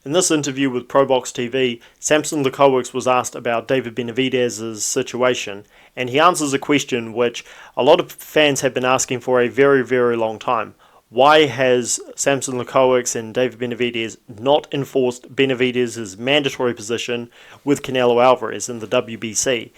In this interview with ProBox TV, Samson Lukowicz was asked about David Benavidez's situation, and he answers a question which a lot of fans have been asking for a very, very long time. Why has Samson Lukowicz and David Benavidez not enforced Benavidez's mandatory position with Canelo Alvarez in the WBC?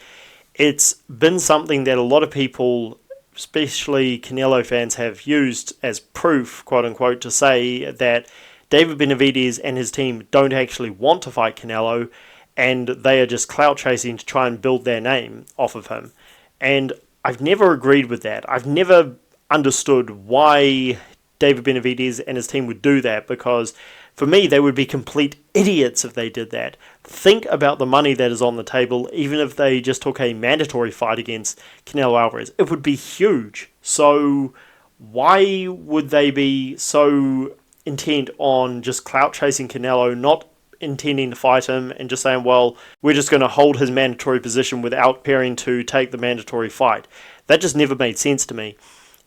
It's been something that a lot of people, especially Canelo fans, have used as proof, quote unquote, to say that David Benavidez and his team don't actually want to fight Canelo, and they are just clout chasing to try and build their name off of him. And I've never agreed with that. I've never understood why David Benavidez and his team would do that, because for me they would be complete idiots if they did that. Think about the money that is on the table. Even if they just took a mandatory fight against Canelo Alvarez, it would be huge. So why would they be so intent on just clout chasing Canelo, not intending to fight him, and just saying, well, we're just going to hold his mandatory position without preparing to take the mandatory fight? That just never made sense to me.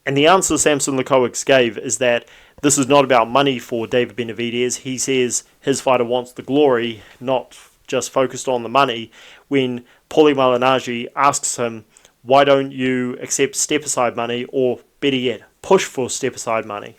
And the answer Samson Lukowicz gave is that this is not about money for David Benavidez. He says his fighter wants the glory, not just focused on the money, when Paulie Malignaggi asks him, why don't you accept step-aside money, or better yet, push for step-aside money?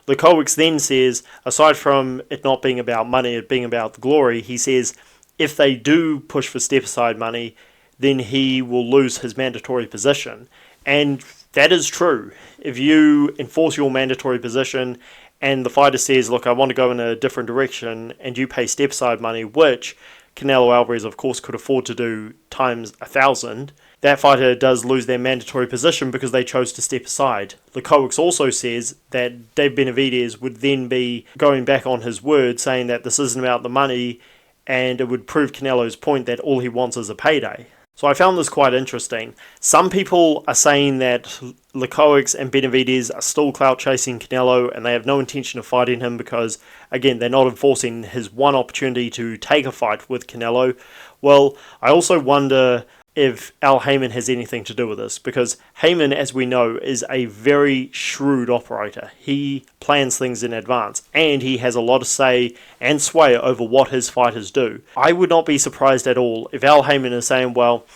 Lukowicz then says, aside from it not being about money, it being about the glory, he says if they do push for step-aside money, then he will lose his mandatory position. And that is true. If you enforce your mandatory position and the fighter says, look, I want to go in a different direction, and you pay step-aside money, which Canelo Alvarez, of course, could afford to do times 1,000, that fighter does lose their mandatory position because they chose to step aside. Lukowicz also says that Dave Benavidez would then be going back on his word, saying that this isn't about the money, and it would prove Canelo's point that all he wants is a payday. So I found this quite interesting. Some people are saying that Lukowicz and Benavidez are still clout chasing Canelo, and they have no intention of fighting him because, again, they're not enforcing his one opportunity to take a fight with Canelo. Well, I also wonder if Al Haymon has anything to do with this, because Haymon, as we know, is a very shrewd operator. He plans things in advance, and he has a lot of say and sway over what his fighters do. I would not be surprised at all if Al Haymon is saying, well,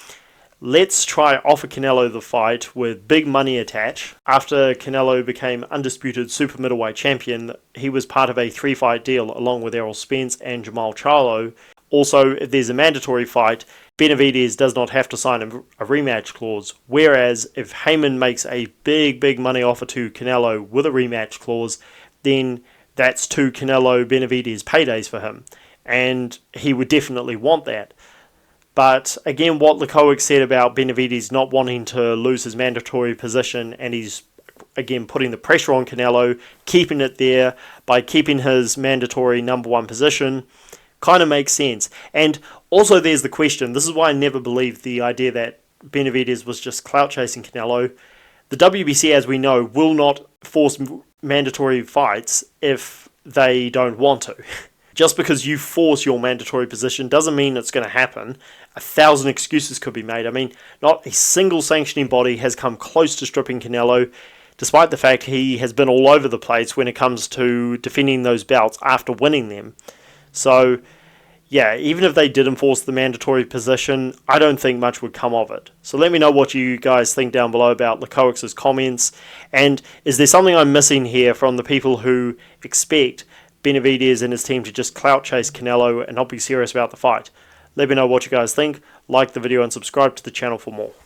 let's try offer Canelo the fight with big money attached. After Canelo became undisputed super middleweight champion, he was part of a 3-fight deal along with Errol Spence and Jamal Charlo. Also, if there's a mandatory fight, Benavidez does not have to sign a rematch clause, whereas if Haymon makes a big money offer to Canelo with a rematch clause, then that's 2 Canelo Benavidez paydays for him, and he would definitely want that. But again, what Lukowicz said about Benavidez not wanting to lose his mandatory position, and he's again putting the pressure on Canelo, keeping it there by keeping his mandatory number 1 position, kind of makes sense. And also there's the question, this is why I never believed the idea that Benavidez was just clout chasing Canelo. The WBC, as we know, will not force mandatory fights if they don't want to. Just because you force your mandatory position doesn't mean it's going to happen. 1,000 excuses could be made. I mean, not a single sanctioning body has come close to stripping Canelo, despite the fact he has been all over the place when it comes to defending those bouts after winning them. So, yeah, even if they did enforce the mandatory position, I don't think much would come of it. So let me know what you guys think down below about Lukowicz's comments. And is there something I'm missing here from the people who expect Benavidez and his team to just clout chase Canelo and not be serious about the fight? Let me know what you guys think. Like the video and subscribe to the channel for more.